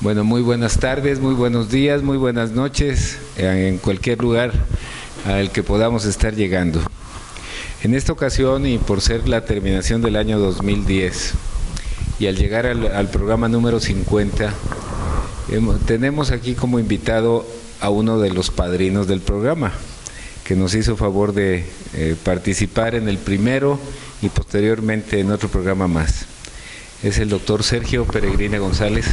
Bueno, muy buenas tardes, muy buenos días, muy buenas noches, en cualquier lugar al que podamos estar llegando. En esta ocasión, y por ser la terminación del año 2010, y al llegar al programa número 50, tenemos aquí como invitado a uno de los padrinos del programa, que nos hizo favor de participar en el primero y posteriormente en otro programa más. Es el doctor Sergio Peregrina González,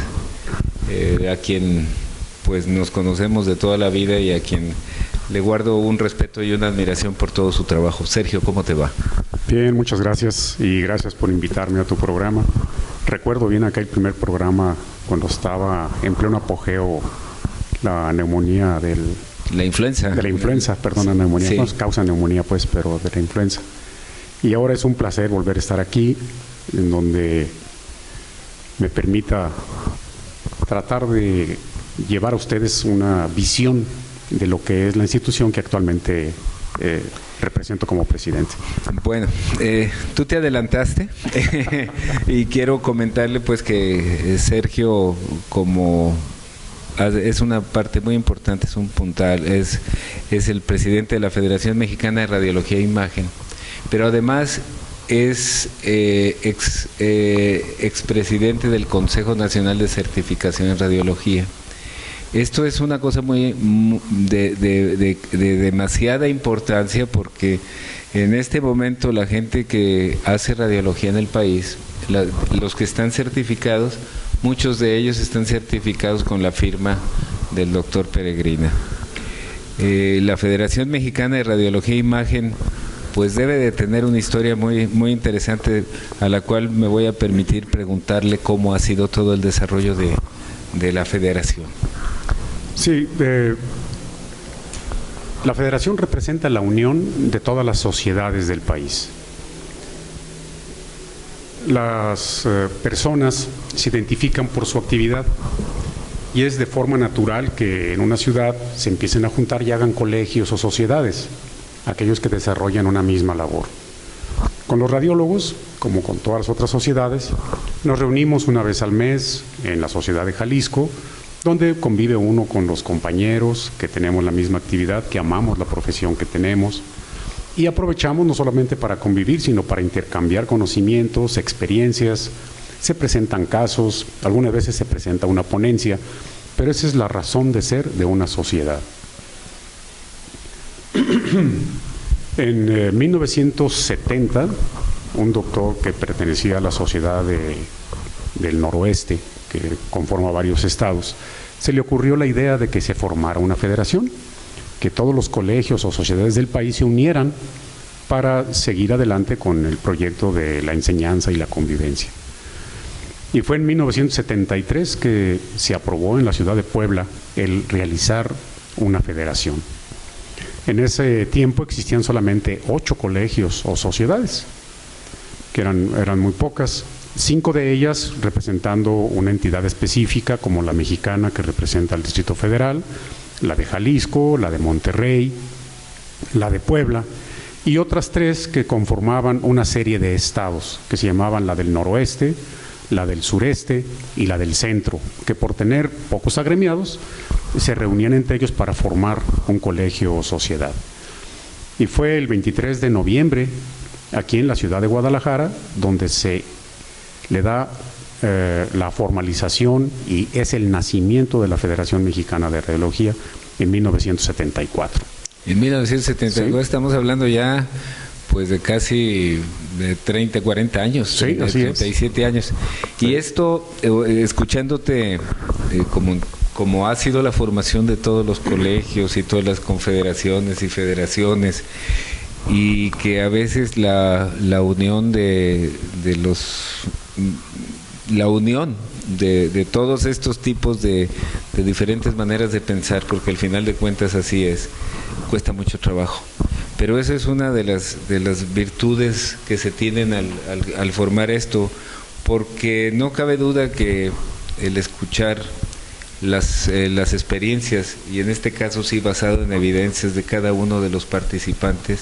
a quien pues nos conocemos de toda la vida y a quien le guardo un respeto y una admiración por todo su trabajo. Sergio, ¿cómo te va? Bien, muchas gracias y gracias por invitarme a tu programa. Recuerdo bien aquel primer programa cuando estaba en pleno apogeo la neumonía La influenza. De la influenza, perdón, la neumonía. Sí. No causa neumonía, pues, pero de la influenza. Y ahora es un placer volver a estar aquí, en donde me permita tratar de llevar a ustedes una visión de lo que es la institución que actualmente represento como presidente. Bueno, tú te adelantaste y quiero comentarle pues que Sergio es una parte muy importante, es un puntal, es el presidente de la Federación Mexicana de Radiología e Imagen, pero además es expresidente del Consejo Nacional de Certificación en Radiología. Esto es una cosa de demasiada importancia, porque en este momento la gente que hace radiología en el país, los que están certificados, muchos de ellos están certificados con la firma del doctor Peregrina. La Federación Mexicana de Radiología e Imagen pues debe de tener una historia muy, muy interesante, a la cual me voy a permitir preguntarle cómo ha sido todo el desarrollo de la federación. Sí, la federación representa la unión de todas las sociedades del país. Las personas se identifican por su actividad y es de forma natural que en una ciudad se empiecen a juntar y hagan colegios o sociedades, aquellos que desarrollan una misma labor. Con los radiólogos, como con todas las otras sociedades, nos reunimos una vez al mes en la Sociedad de Jalisco, donde convive uno con los compañeros que tenemos la misma actividad, que amamos la profesión que tenemos, y aprovechamos no solamente para convivir, sino para intercambiar conocimientos, experiencias. Se presentan casos, algunas veces se presenta una ponencia, pero esa es la razón de ser de una sociedad. En 1970, un doctor que pertenecía a la Sociedad del Noroeste, que conforma varios estados, se le ocurrió la idea de que se formara una federación, que todos los colegios o sociedades del país se unieran para seguir adelante con el proyecto de la enseñanza y la convivencia. Y fue en 1973 que se aprobó en la ciudad de Puebla el realizar una federación. En ese tiempo existían solamente 8 colegios o sociedades, que eran muy pocas, 5 de ellas representando una entidad específica, como la mexicana, que representa al Distrito Federal, la de Jalisco, la de Monterrey, la de Puebla, y otras 3 que conformaban una serie de estados, que se llamaban la del Noroeste, la del Sureste y la del Centro, que por tener pocos agremiados, se reunían entre ellos para formar un colegio o sociedad. Y fue el 23 de noviembre, aquí en la ciudad de Guadalajara, donde se le da la formalización y es el nacimiento de la Federación Mexicana de Radiología en 1974. En 1974, ¿sí? Estamos hablando ya pues de casi de 30, 40 años, sí, de 37 es. años. Sí. Y esto, escuchándote como ha sido la formación de todos los colegios y todas las confederaciones y federaciones, y que a veces la unión de todos estos tipos de diferentes maneras de pensar, porque al final de cuentas así es, cuesta mucho trabajo. Pero esa es una de las virtudes que se tienen al formar esto, porque no cabe duda que el escuchar las experiencias, y en este caso sí basado en evidencias de cada uno de los participantes,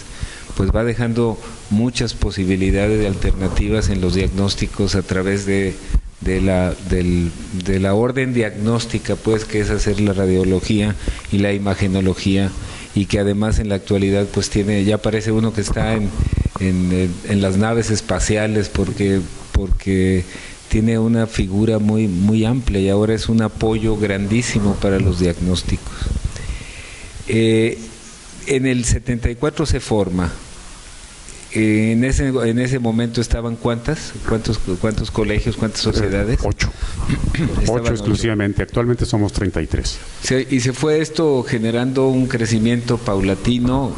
pues va dejando muchas posibilidades de alternativas en los diagnósticos a través de de la orden diagnóstica, pues, que es hacer la radiología y la imagenología, y que además en la actualidad pues ya parece uno que está en las naves espaciales, porque tiene una figura muy amplia y ahora es un apoyo grandísimo para los diagnósticos. En el 74 se forma. En ese momento estaban ¿cuántos colegios, cuántas sociedades? 8. 8 exclusivamente. Actualmente somos 33. Y se fue esto generando un crecimiento paulatino.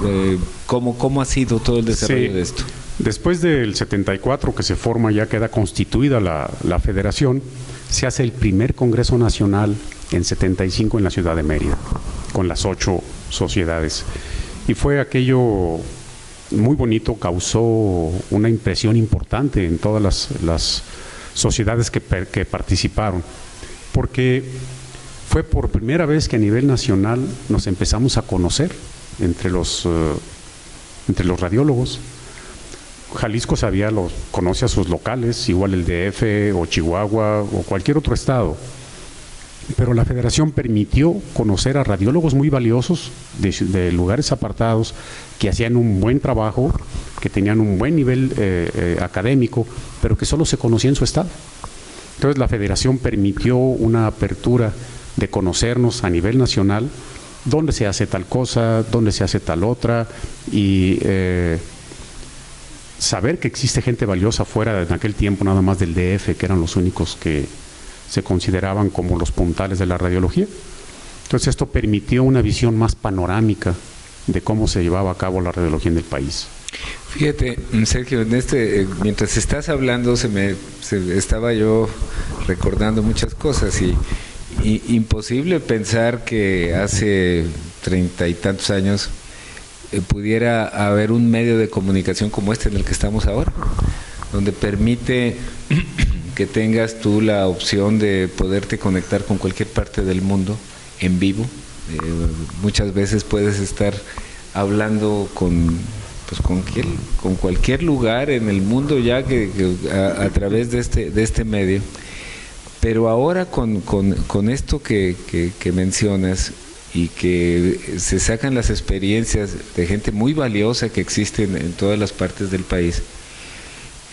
¿Cómo ha sido todo el desarrollo de esto? Después del 74, que se forma, ya queda constituida la federación, se hace el primer Congreso Nacional en 75 en la ciudad de Mérida, con las 8 sociedades. Y fue aquello muy bonito, causó una impresión importante en todas las sociedades que participaron, porque fue por primera vez que a nivel nacional nos empezamos a conocer entre los radiólogos. Jalisco conoce a sus locales, igual el DF o Chihuahua o cualquier otro estado, pero la federación permitió conocer a radiólogos muy valiosos de lugares apartados, que hacían un buen trabajo, que tenían un buen nivel académico, pero que solo se conocía en su estado. Entonces la federación permitió una apertura de conocernos a nivel nacional, dónde se hace tal cosa, dónde se hace tal otra, y saber que existe gente valiosa fuera en aquel tiempo nada más del DF, que eran los únicos que se consideraban como los puntales de la radiología. Entonces esto permitió una visión más panorámica de cómo se llevaba a cabo la radiología en el país. Fíjate, Sergio, mientras estás hablando estaba yo recordando muchas cosas y imposible pensar que hace 30 y tantos años pudiera haber un medio de comunicación como este en el que estamos ahora, donde permite que tengas tú la opción de poderte conectar con cualquier parte del mundo en vivo. Muchas veces puedes estar hablando con cualquier lugar en el mundo ya a través de este medio. Pero ahora con esto que mencionas, y que se sacan las experiencias de gente muy valiosa que existe en todas las partes del país,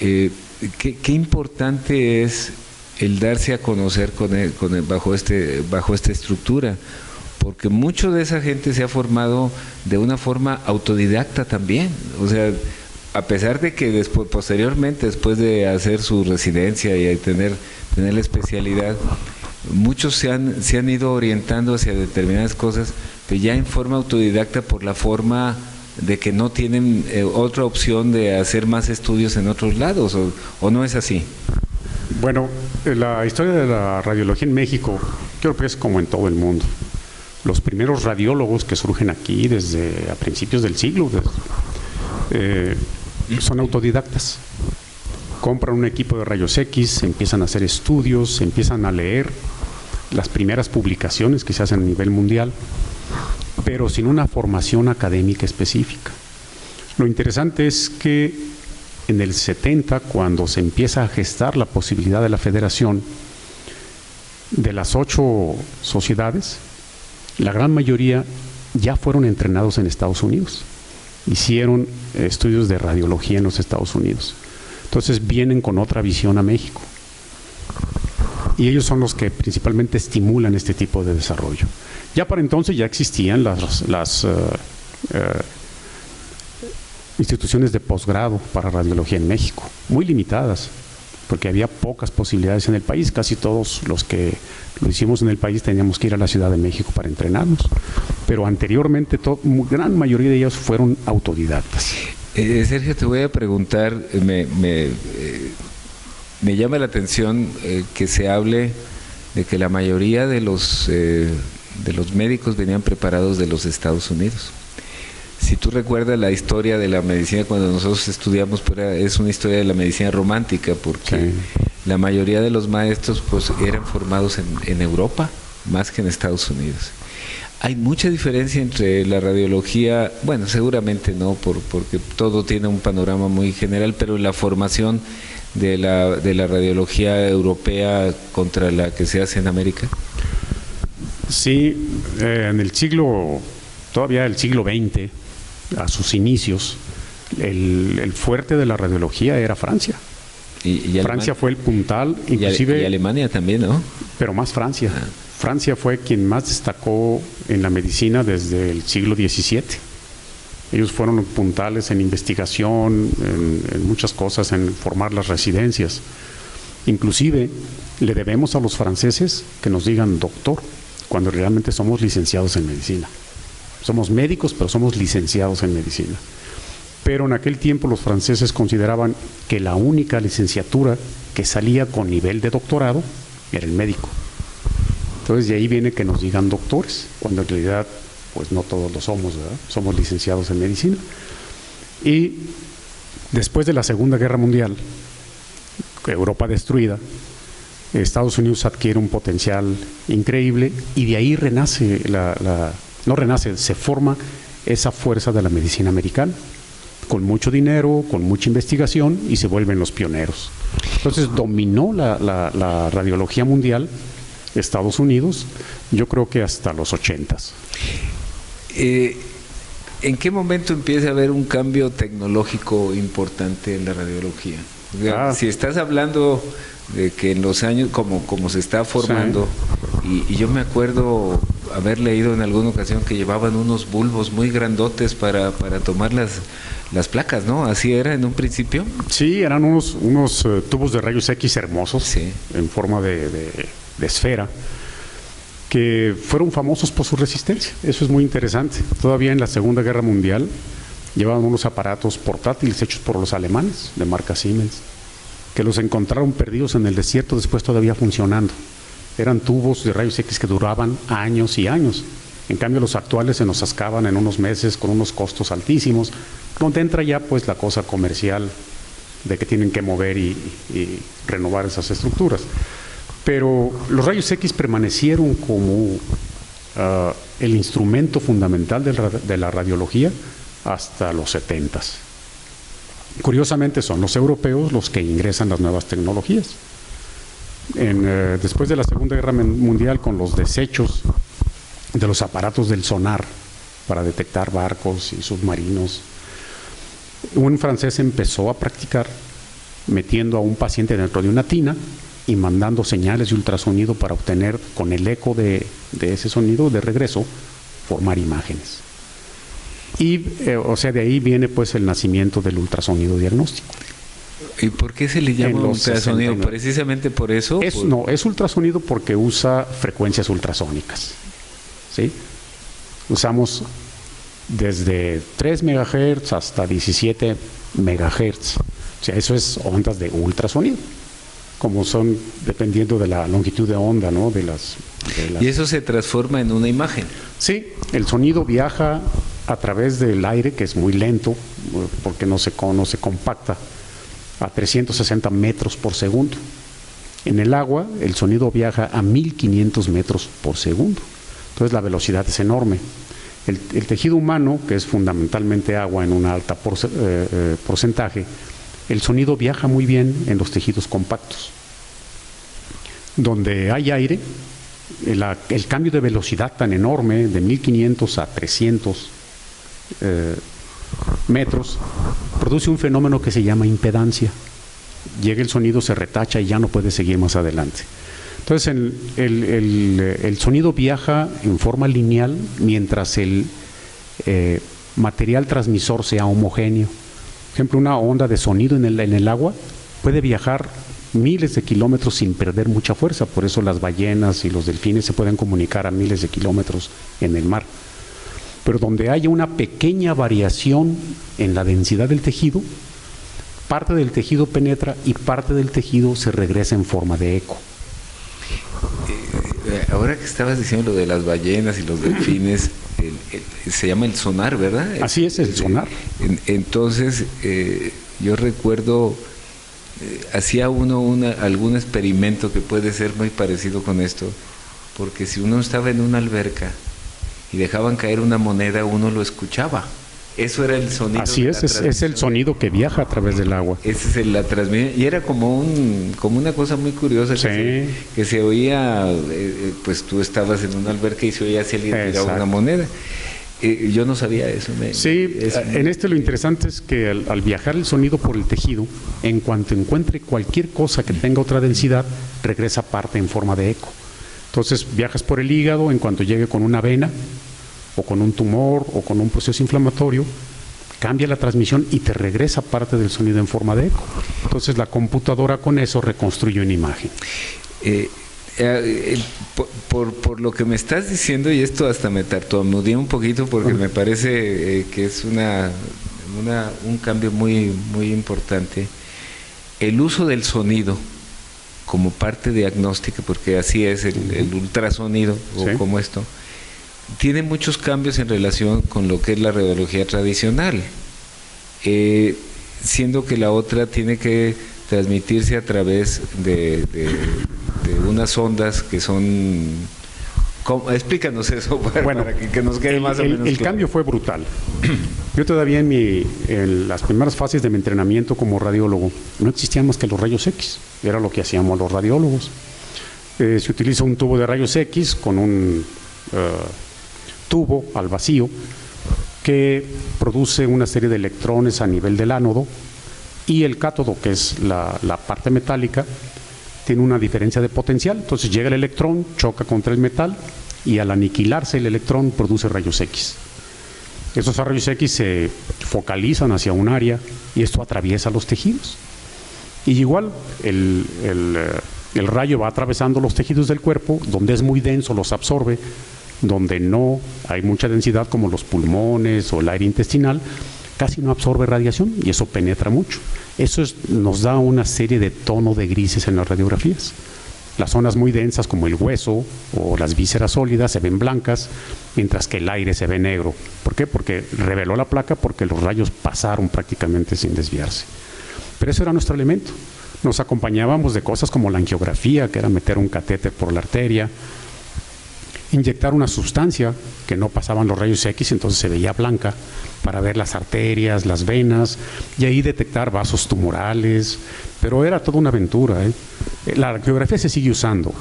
qué importante es el darse a conocer bajo esta estructura, porque mucho de esa gente se ha formado de una forma autodidacta también. O sea, a pesar de que posteriormente, después de hacer su residencia y tener la especialidad, muchos se han ido orientando hacia determinadas cosas, pero ya en forma autodidacta, por la forma de que no tienen otra opción de hacer más estudios en otros lados, ¿o no es así? Bueno, la historia de la radiología en México, creo que es como en todo el mundo. Los primeros radiólogos que surgen aquí desde a principios del siglo son autodidactas. Compran un equipo de rayos X, empiezan a hacer estudios, empiezan a leer las primeras publicaciones que se hacen a nivel mundial, pero sin una formación académica específica. Lo interesante es que en el 70, cuando se empieza a gestar la posibilidad de la federación, de las 8 sociedades, la gran mayoría ya fueron entrenados en Estados Unidos, hicieron estudios de radiología en los Estados Unidos. Entonces vienen con otra visión a México. Y ellos son los que principalmente estimulan este tipo de desarrollo. Ya para entonces ya existían las instituciones de posgrado para radiología en México, muy limitadas, porque había pocas posibilidades en el país. Casi todos los que lo hicimos en el país teníamos que ir a la Ciudad de México para entrenarnos. Pero anteriormente, gran mayoría de ellos fueron autodidactas. Sergio, te voy a preguntar, me llama la atención que se hable de que la mayoría de los médicos venían preparados de los Estados Unidos. Si tú recuerdas la historia de la medicina cuando nosotros estudiamos, pues es una historia de la medicina romántica, porque sí, la mayoría de los maestros pues eran formados en Europa más que en Estados Unidos. Hay mucha diferencia entre la radiología, bueno, seguramente no, porque todo tiene un panorama muy general, pero la formación de la radiología europea contra la que se hace en América? Sí, en el siglo, todavía el siglo XX, a sus inicios, el fuerte de la radiología era Francia. Y Francia fue el puntal, inclusive... Y Alemania también, ¿no? Pero más Francia. Francia fue quien más destacó en la medicina desde el siglo XVII. Ellos fueron puntales en investigación, en muchas cosas, en formar las residencias. Inclusive le debemos a los franceses que nos digan doctor, cuando realmente somos licenciados en medicina. Somos médicos, pero somos licenciados en medicina. Pero en aquel tiempo los franceses consideraban que la única licenciatura que salía con nivel de doctorado era el médico. Entonces de ahí viene que nos digan doctores, cuando en realidad pues no todos lo somos, ¿verdad? Somos licenciados en medicina. Y después de la Segunda Guerra Mundial, Europa destruida, Estados Unidos adquiere un potencial increíble y de ahí renace se forma esa fuerza de la medicina americana, con mucho dinero, con mucha investigación, y se vuelven los pioneros. Entonces dominó la radiología mundial Estados Unidos, yo creo que hasta los 80s. ¿En qué momento empieza a haber un cambio tecnológico importante en la radiología? Si estás hablando de que en los años, como se está formando, sí. y yo me acuerdo haber leído en alguna ocasión que llevaban unos bulbos muy grandotes para tomar las placas, ¿no? ¿Así era en un principio? Sí, eran unos tubos de rayos X hermosos, sí, en forma de esfera, que fueron famosos por su resistencia. Eso es muy interesante. Todavía en la Segunda Guerra Mundial llevaban unos aparatos portátiles hechos por los alemanes, de marca Siemens, que los encontraron perdidos en el desierto, después todavía funcionando. Eran tubos de rayos X que duraban años y años. En cambio, los actuales se nos acaban en unos meses con unos costos altísimos, donde entra ya pues la cosa comercial de que tienen que mover y renovar esas estructuras. Pero los rayos X permanecieron como el instrumento fundamental de la radiología hasta los 70s. Curiosamente son los europeos los que ingresan las nuevas tecnologías. Después de la Segunda Guerra Mundial, con los desechos de los aparatos del sonar para detectar barcos y submarinos, un francés empezó a practicar metiendo a un paciente dentro de una tina y mandando señales de ultrasonido para obtener, con el eco de ese sonido de regreso, formar imágenes. Y de ahí viene pues el nacimiento del ultrasonido diagnóstico. ¿Y por qué se le llama ultrasonido? ¿Precisamente por eso? No, es ultrasonido porque usa frecuencias ultrasónicas, ¿sí? Usamos desde 3 MHz hasta 17 MHz. O sea, eso es ondas de ultrasonido, como son dependiendo de la longitud de onda, ¿no? ¿Y eso se transforma en una imagen? Sí, el sonido viaja a través del aire, que es muy lento, porque no se compacta, a 360 metros por segundo. En el agua, el sonido viaja a 1500 metros por segundo. Entonces la velocidad es enorme. El tejido humano, que es fundamentalmente agua en un alto porcentaje, el sonido viaja muy bien en los tejidos compactos. Donde hay aire, el cambio de velocidad tan enorme, de 1500 a 300 metros, produce un fenómeno que se llama impedancia. Llega el sonido, se retacha y ya no puede seguir más adelante. Entonces el sonido viaja en forma lineal mientras el material transmisor sea homogéneo. Por ejemplo, una onda de sonido en el agua puede viajar miles de kilómetros sin perder mucha fuerza. Por eso las ballenas y los delfines se pueden comunicar a miles de kilómetros en el mar. Pero donde haya una pequeña variación en la densidad del tejido, parte del tejido penetra y parte del tejido se regresa en forma de eco. Ahora que estabas diciendo lo de las ballenas y los delfines, se llama el sonar, ¿verdad? Así es, el sonar. Entonces, yo recuerdo, hacía algún experimento que puede ser muy parecido con esto, porque si uno estaba en una alberca y dejaban caer una moneda, uno lo escuchaba, Eso era el sonido. Así es el sonido que viaja a través del agua. Esa es la transmisión. Y era como una cosa muy curiosa que se oía, pues tú estabas en una alberca y se oía si alguien tiraba una moneda. Yo no sabía eso. Lo interesante es que al viajar el sonido por el tejido, en cuanto encuentre cualquier cosa que tenga otra densidad, regresa parte en forma de eco. Entonces viajas por el hígado, en cuanto llegue con una vena, o con un tumor, o con un proceso inflamatorio, cambia la transmisión y te regresa parte del sonido en forma de eco. Entonces la computadora con eso reconstruye una imagen. Por lo que me estás diciendo, y esto hasta me tartamudeé un poquito porque me parece que es un cambio muy, muy importante, el uso del sonido como parte diagnóstica, porque así es el ultrasonido, o como esto, tiene muchos cambios en relación con lo que es la radiología tradicional, siendo que la otra tiene que transmitirse a través de unas ondas que son... Explícanos eso para que nos quede más o menos el claro. Cambio fue brutal. Yo todavía en las primeras fases de mi entrenamiento como radiólogo no existían más que los rayos X, era lo que hacíamos los radiólogos. Se utiliza un tubo de rayos X con un tubo al vacío que produce una serie de electrones a nivel del ánodo, y el cátodo, que es la parte metálica, tiene una diferencia de potencial. Entonces llega el electrón, choca contra el metal, y al aniquilarse el electrón produce rayos X. Esos rayos X se focalizan hacia un área y esto atraviesa los tejidos. Y igual el rayo va atravesando los tejidos del cuerpo, donde es muy denso los absorbe, donde no hay mucha densidad como los pulmones o el aire intestinal, casi no absorbe radiación y eso penetra mucho. Eso nos da una serie de tono de grises en las radiografías. Las zonas muy densas como el hueso o las vísceras sólidas se ven blancas, mientras que el aire se ve negro. ¿Por qué? Porque reveló la placa, porque los rayos pasaron prácticamente sin desviarse. Pero eso era nuestro elemento. Nos acompañábamos de cosas como la angiografía, que era meter un catéter por la arteria, inyectar una sustancia que no pasaban los rayos X, entonces se veía blanca, para ver las arterias, las venas, y ahí detectar vasos tumorales, pero era toda una aventura. La angiografía se sigue usando,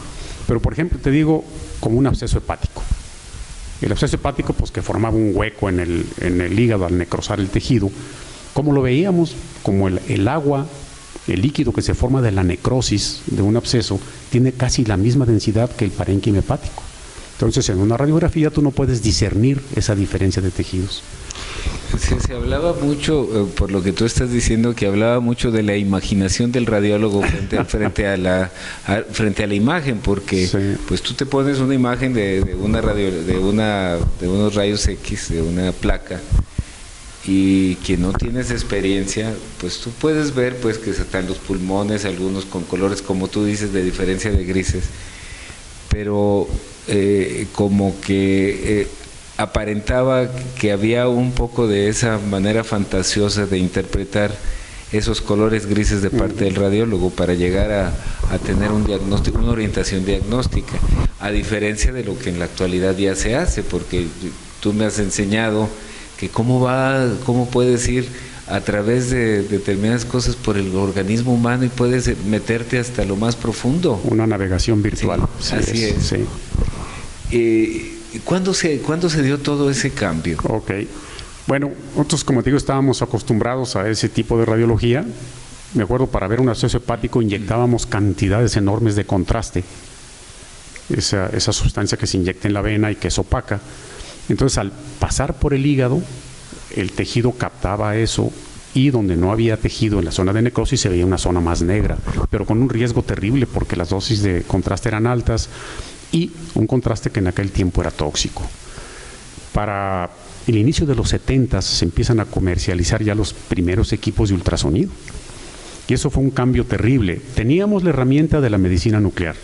pero por ejemplo te digo, como un absceso hepático. El absceso hepático, pues que formaba un hueco en el hígado al necrosar el tejido, ¿cómo lo veíamos? Como el agua, el líquido que se forma de la necrosis de un absceso, tiene casi la misma densidad que el parénquima hepático. Entonces, en una radiografía tú no puedes discernir esa diferencia de tejidos. Se hablaba mucho, por lo que tú estás diciendo, que hablaba mucho de la imaginación del radiólogo frente a la imagen, porque pues tú te pones una imagen de unos rayos X, de una placa, y que no tienes experiencia, pues tú puedes ver pues que están los pulmones, algunos con colores, como tú dices, de diferencia de grises, pero como que aparentaba que había un poco de esa manera fantasiosa de interpretar esos colores grises de parte del radiólogo para llegar a tener un diagnóstico, una orientación diagnóstica, a diferencia de lo que en la actualidad ya se hace, porque tú me has enseñado que cómo puedes ir a través de determinadas cosas por el organismo humano y puedes meterte hasta lo más profundo. Una navegación virtual. Sí, así es. Sí. ¿Cuándo se dio todo ese cambio? Ok. Bueno, nosotros, como te digo, estábamos acostumbrados a ese tipo de radiología. Me acuerdo, para ver un absceso hepático inyectábamos cantidades enormes de contraste, esa sustancia que se inyecta en la vena y que es opaca. Entonces, al pasar por el hígado, el tejido captaba eso, y donde no había tejido en la zona de necrosis se veía una zona más negra, pero con un riesgo terrible porque las dosis de contraste eran altas y un contraste que en aquel tiempo era tóxico. Para el inicio de los 70 se empiezan a comercializar ya los primeros equipos de ultrasonido, y eso fue un cambio terrible. Teníamos la herramienta de la medicina nuclear,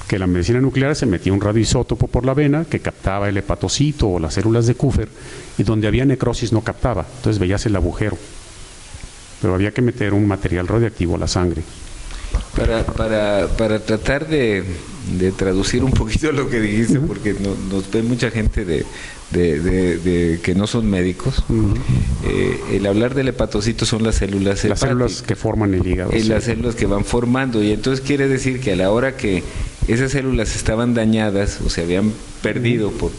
que en la medicina nuclear se metía un radioisótopo por la vena que captaba el hepatocito o las células de Kupfer, y donde había necrosis no captaba, entonces veías el agujero, pero había que meter un material radioactivo a la sangre. Para tratar de traducir un poquito lo que dijiste, porque nos ve mucha gente de que no son médicos. El hablar del hepatocito son las células hepáticas. Las células que forman el hígado. Sí. Las células que van formando, y entonces quiere decir que a la hora que esas células estaban dañadas o se habían perdido por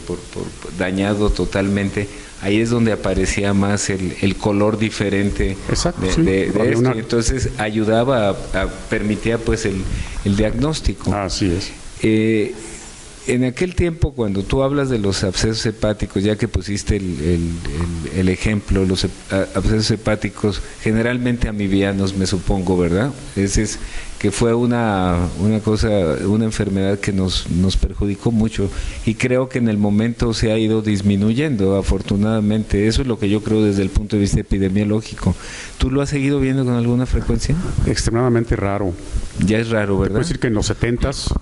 dañado totalmente, ahí es donde aparecía más el color diferente. Exacto, de esto. Entonces ayudaba permitía pues el diagnóstico. Así es. En aquel tiempo, cuando tú hablas de los abscesos hepáticos, ya que pusiste el ejemplo, los abscesos hepáticos generalmente amibianos, me supongo, ¿verdad? Ese es que fue una enfermedad que nos perjudicó mucho, y creo que en el momento se ha ido disminuyendo, afortunadamente. Eso es lo que yo creo desde el punto de vista epidemiológico. ¿Tú lo has seguido viendo con alguna frecuencia? Extremadamente raro. Ya es raro, ¿verdad? Puedo decir que en los 70s,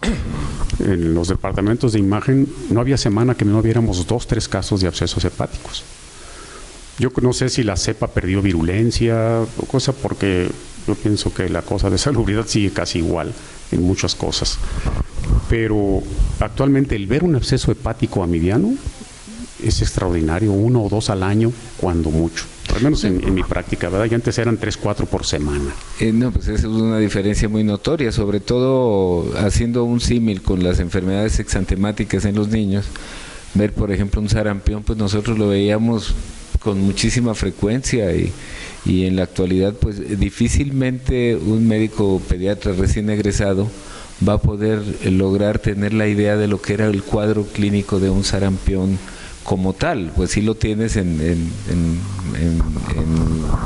en los departamentos de imagen, no había semana que no viéramos 2, 3 casos de abscesos hepáticos. Yo no sé si la cepa perdió virulencia o cosa, porque yo pienso que la cosa de salubridad sigue casi igual en muchas cosas. Pero actualmente el ver un absceso hepático amibiano es extraordinario, 1 o 2 al año, cuando mucho. Al menos en mi práctica, ¿verdad? Y antes eran 3, 4 por semana. No, pues esa es una diferencia muy notoria, sobre todo haciendo un símil con las enfermedades exantemáticas en los niños. Ver, por ejemplo, un sarampión, pues nosotros lo veíamos con muchísima frecuencia, y en la actualidad pues difícilmente un médico pediatra recién egresado va a poder lograr tener la idea de lo que era el cuadro clínico de un sarampión como tal. Pues sí lo tienes en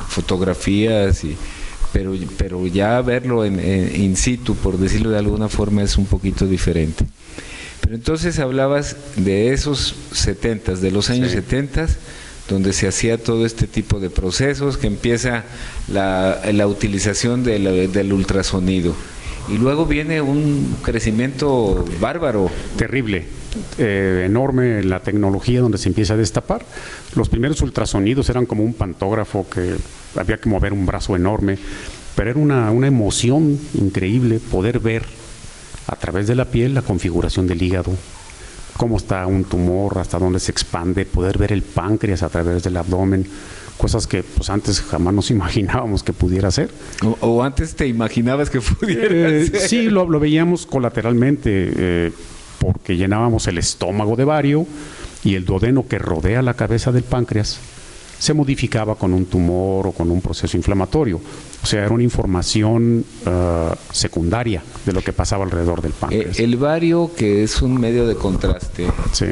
fotografías, pero ya verlo in situ, por decirlo de alguna forma, es un poquito diferente. Pero entonces hablabas de esos 70s, de los años 70s, donde se hacía todo este tipo de procesos, que empieza la utilización del ultrasonido. Y luego viene un crecimiento bárbaro. Terrible, enorme la tecnología donde se empieza a destapar. Los primeros ultrasonidos eran como un pantógrafo que había que mover un brazo enorme, pero era una emoción increíble poder ver a través de la piel la configuración del hígado, cómo está un tumor, hasta dónde se expande, poder ver el páncreas a través del abdomen, cosas que pues antes jamás nos imaginábamos que pudiera hacer. O antes te imaginabas que pudiera hacer. Sí, lo veíamos colateralmente, porque llenábamos el estómago de bario, y el duodeno que rodea la cabeza del páncreas se modificaba con un tumor o con un proceso inflamatorio. O sea, era una información secundaria de lo que pasaba alrededor del páncreas. El bario, que es un medio de contraste, sí,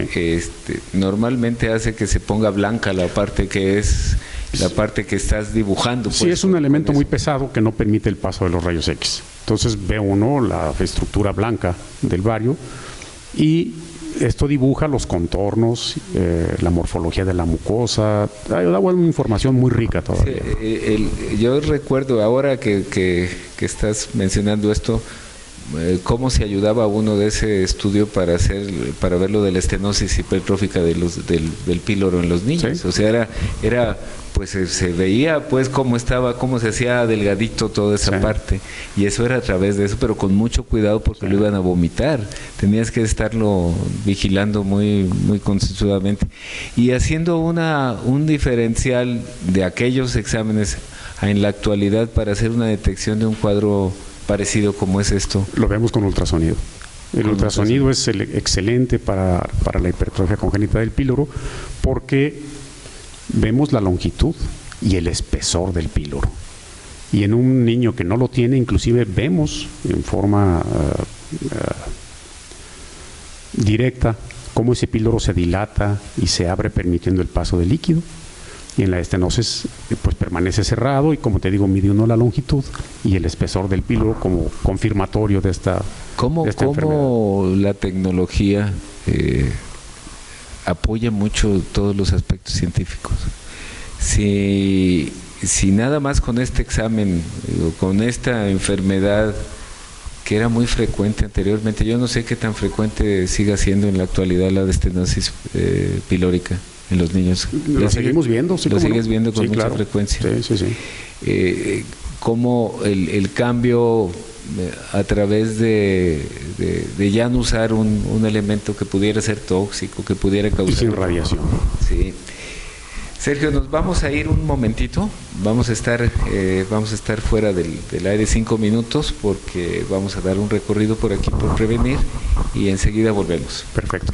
normalmente hace que se ponga blanca la parte que es la parte que estás dibujando. Pues, sí, es un elemento muy pesado que no permite el paso de los rayos X. Entonces ve uno la estructura blanca del bario, y esto dibuja los contornos, la morfología de la mucosa, da una información muy rica todavía. Sí, yo recuerdo ahora que estás mencionando esto, cómo se ayudaba uno de ese estudio para ver lo de la estenosis hipertrófica del píloro en los niños. Sí. O sea, era pues se veía pues cómo se hacía delgadito toda esa parte, y eso era a través de eso, pero con mucho cuidado, porque lo iban a vomitar. Tenías que estarlo vigilando muy muy concienzudamente, y haciendo un diferencial de aquellos exámenes en la actualidad para hacer una detección de un cuadro parecido como es esto. Lo vemos con ultrasonido. El ultrasonido es excelente para la hipertrofia congénita del píloro, porque vemos la longitud y el espesor del píloro. Y en un niño que no lo tiene, inclusive vemos en forma directa cómo ese píloro se dilata y se abre, permitiendo el paso del líquido. Y en la estenosis pues permanece cerrado, y como te digo, mide uno la longitud y el espesor del píloro como confirmatorio de esta enfermedad. ¿Cómo la tecnología apoya mucho todos los aspectos científicos? Si nada más con este examen, con esta enfermedad que era muy frecuente anteriormente, yo no sé qué tan frecuente siga siendo en la actualidad la estenosis pilórica en los niños. Lo seguimos viendo, sí. Lo sigues viendo con mucha frecuencia. Sí. Cómo el cambio a través de ya no usar un elemento que pudiera ser tóxico, que pudiera causar... Y sin radiación. Sí. Sergio, nos vamos a ir un momentito, vamos a estar fuera del aire 5 minutos porque vamos a dar un recorrido por aquí por Prevenir y enseguida volvemos. Perfecto.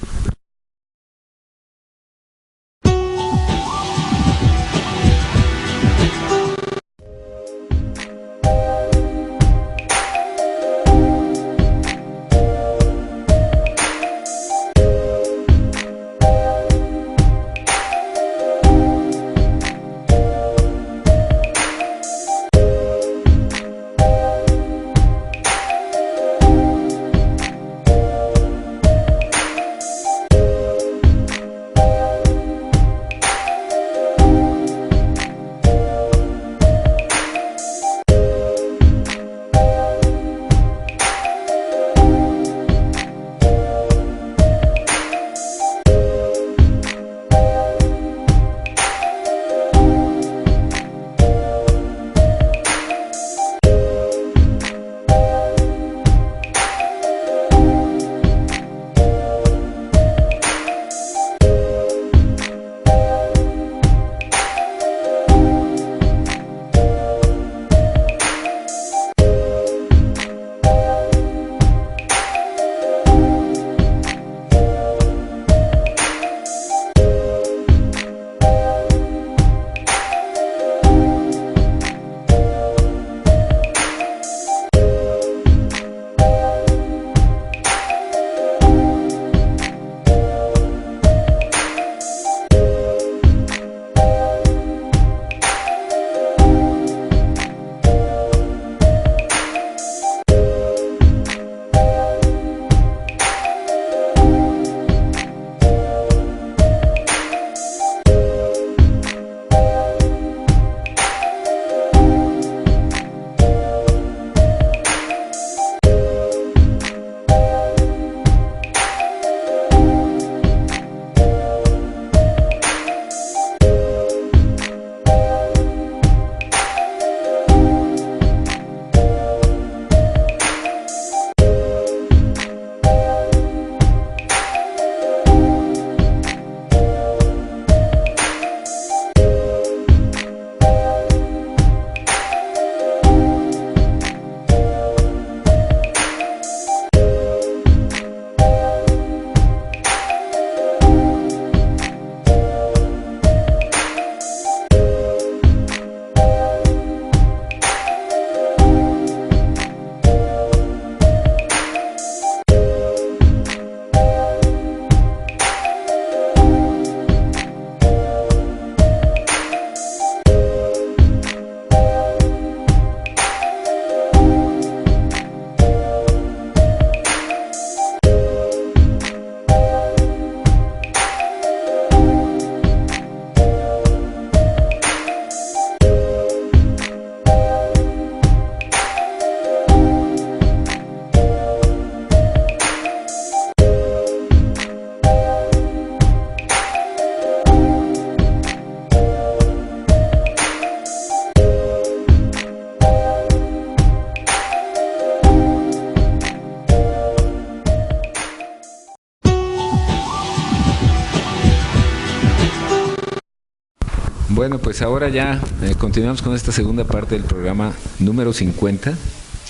Bueno, pues ahora ya continuamos con esta segunda parte del programa número 50.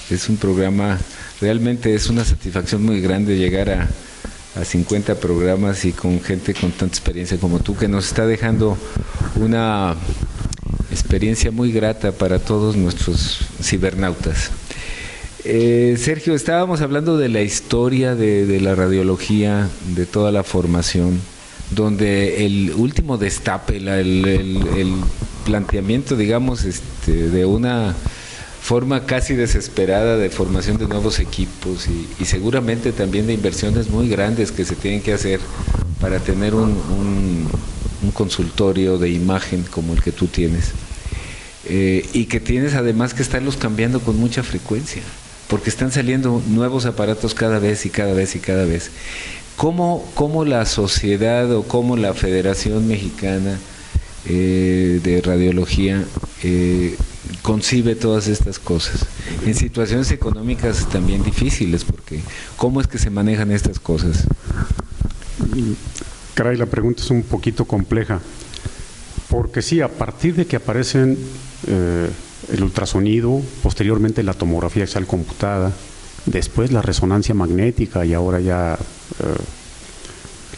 Es un programa, realmente es una satisfacción muy grande llegar a 50 programas y con gente con tanta experiencia como tú, que nos está dejando una experiencia muy grata para todos nuestros cibernautas. Sergio, estábamos hablando de la historia de la radiología, de toda la formación, donde el último destape, el planteamiento, digamos, de una forma casi desesperada de formación de nuevos equipos y seguramente también de inversiones muy grandes que se tienen que hacer para tener un consultorio de imagen como el que tú tienes, y que tienes además que estarlos cambiando con mucha frecuencia, porque están saliendo nuevos aparatos cada vez y cada vez y cada vez. ¿Cómo la sociedad o cómo la Federación Mexicana de Radiología concibe todas estas cosas? En situaciones económicas también difíciles, porque ¿cómo es que se manejan estas cosas? Caray, la pregunta es un poquito compleja, porque sí, a partir de que aparecen el ultrasonido, posteriormente la tomografía axial computada, después la resonancia magnética y ahora ya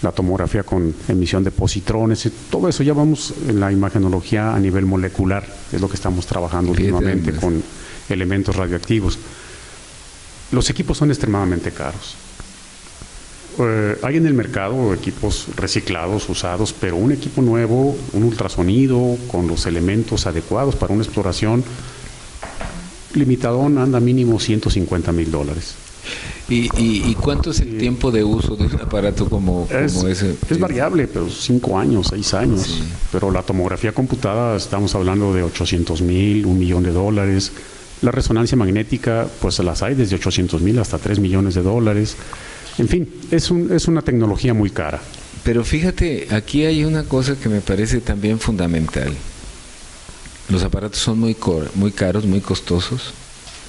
la tomografía con emisión de positrones, todo eso ya vamos en la imagenología a nivel molecular, es lo que estamos trabajando últimamente con elementos radioactivos. Los equipos son extremadamente caros. Hay en el mercado equipos reciclados, usados, pero un equipo nuevo, un ultrasonido con los elementos adecuados para una exploración, limitadón anda mínimo $150,000. ¿Y cuánto es el tiempo de uso de un aparato como ese? Es variable, pero 5 años, 6 años. Sí. Pero la tomografía computada, estamos hablando de $800,000, $1 millón. La resonancia magnética, pues las hay desde $800,000 hasta $3 millones. En fin, es una tecnología muy cara. Pero fíjate, aquí hay una cosa que me parece también fundamental. Los aparatos son muy caros, muy costosos,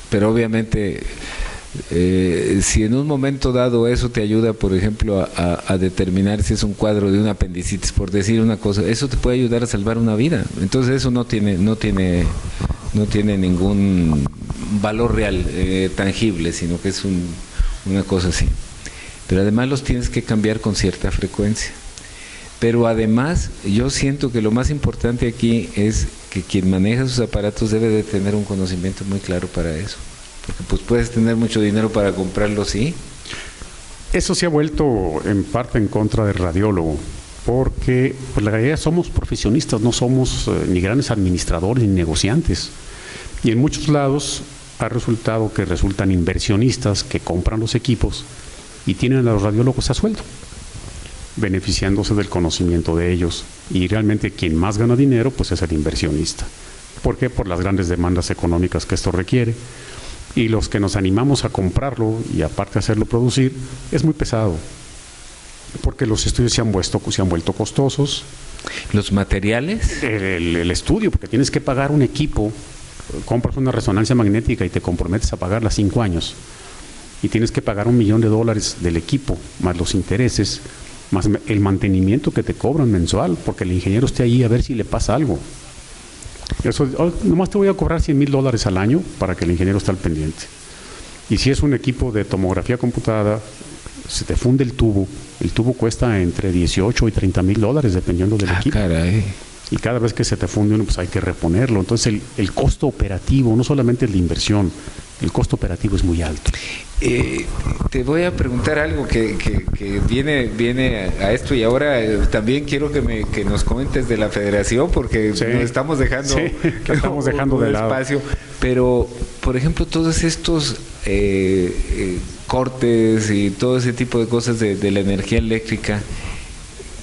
pero obviamente si en un momento dado eso te ayuda, por ejemplo, a determinar si es un cuadro de una apendicitis, por decir una cosa, eso te puede ayudar a salvar una vida. Entonces eso no tiene ningún valor real, tangible, sino que es una cosa así. Pero además los tienes que cambiar con cierta frecuencia. Pero además yo siento que lo más importante aquí es que quien maneja sus aparatos debe de tener un conocimiento muy claro para eso. Porque pues puedes tener mucho dinero para comprarlo, sí. Eso se ha vuelto en parte en contra del radiólogo, porque pues la realidad somos profesionistas, no somos ni grandes administradores ni negociantes. Y en muchos lados ha resultado que resultan inversionistas que compran los equipos y tienen a los radiólogos a sueldo, beneficiándose del conocimiento de ellos. Y realmente quien más gana dinero pues es el inversionista. ¿Por qué? Por las grandes demandas económicas que esto requiere. Y los que nos animamos a comprarlo y aparte hacerlo producir, es muy pesado, porque los estudios se han vuelto costosos. ¿Los materiales? El estudio, porque tienes que pagar un equipo, compras una resonancia magnética y te comprometes a pagarla 5 años, y tienes que pagar $1 millón del equipo, más los intereses, más el mantenimiento que te cobran mensual, porque el ingeniero esté ahí a ver si le pasa algo. Eso, nomás te voy a cobrar $100,000 al año para que el ingeniero esté al pendiente. Y si es un equipo de tomografía computada, se te funde el tubo cuesta entre $18,000 y $30,000 dependiendo del equipo. Caray. Y cada vez que se te funde uno, pues hay que reponerlo. Entonces el costo operativo, no solamente el de inversión, el costo operativo es muy alto. Te voy a preguntar algo que viene a esto, y ahora también quiero que nos comentes de la federación, porque nos estamos dejando, de lado. Espacio. Pero, por ejemplo, todos estos cortes y todo ese tipo de cosas de la energía eléctrica,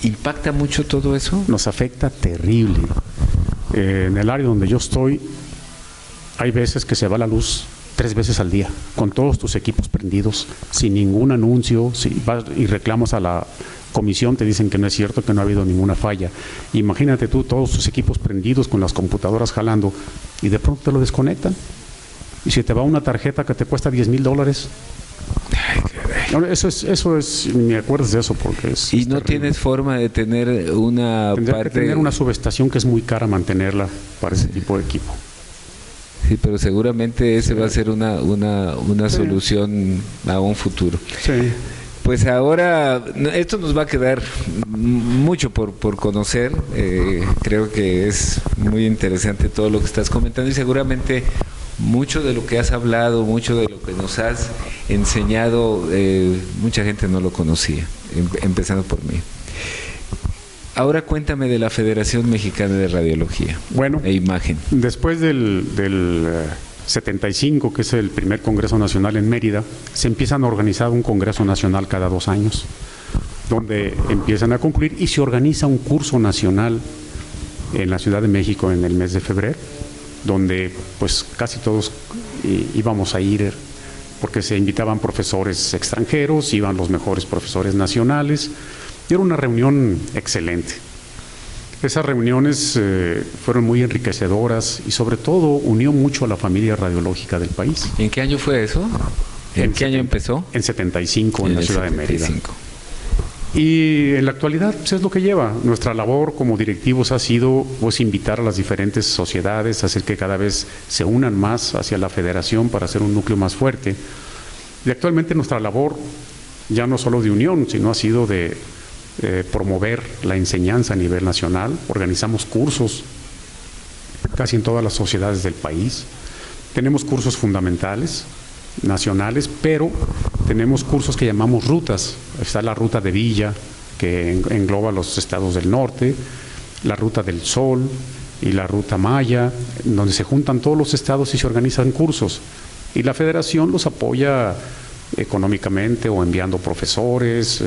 ¿impacta mucho todo eso? Nos afecta terrible. En el área donde yo estoy, hay veces que se va la luz 3 veces al día, con todos tus equipos prendidos, sin ningún anuncio. Si vas y reclamas a la comisión, te dicen que no es cierto, que no ha habido ninguna falla. Imagínate tú, todos tus equipos prendidos, con las computadoras jalando, y de pronto te lo desconectan. Y si te va una tarjeta que te cuesta $10,000. Eso es, me acuerdas de eso porque es. ¿Y no tienes forma de tener una Tendría que tener una subestación que es muy cara mantenerla para ese tipo de equipo? Sí, pero seguramente ese va a ser una solución a un futuro. Sí. Pues ahora, esto nos va a quedar mucho por conocer. Creo que es muy interesante todo lo que estás comentando, y seguramente mucho de lo que has hablado, mucho de lo que nos has enseñado, mucha gente no lo conocía, empezando por mí. Ahora cuéntame de la Federación Mexicana de Radiología e Imagen. Después del 75, que es el primer Congreso Nacional en Mérida, se empiezan a organizar un Congreso Nacional cada 2 años, donde empiezan a concluir, y se organiza un curso nacional en la Ciudad de México en el mes de febrero, donde pues casi todos íbamos a ir, porque se invitaban profesores extranjeros, iban los mejores profesores nacionales, y era una reunión excelente. Esas reuniones fueron muy enriquecedoras y sobre todo unió mucho a la familia radiológica del país. ¿En qué año fue eso? ¿En qué año empezó? En 75, en la ciudad de Mérida. 75. Y en la actualidad pues, es lo que lleva. Nuestra labor como directivos ha sido pues, invitar a las diferentes sociedades, hacer que cada vez se unan más hacia la federación para hacer un núcleo más fuerte. Y actualmente nuestra labor ya no solo de unión, sino ha sido de promover la enseñanza a nivel nacional. Organizamos cursos casi en todas las sociedades del país. Tenemos cursos fundamentales, nacionales, pero tenemos cursos que llamamos rutas. Está la ruta de Villa, que engloba los estados del norte, la ruta del Sol y la ruta Maya, donde se juntan todos los estados y se organizan cursos. Y la federación los apoya económicamente o enviando profesores.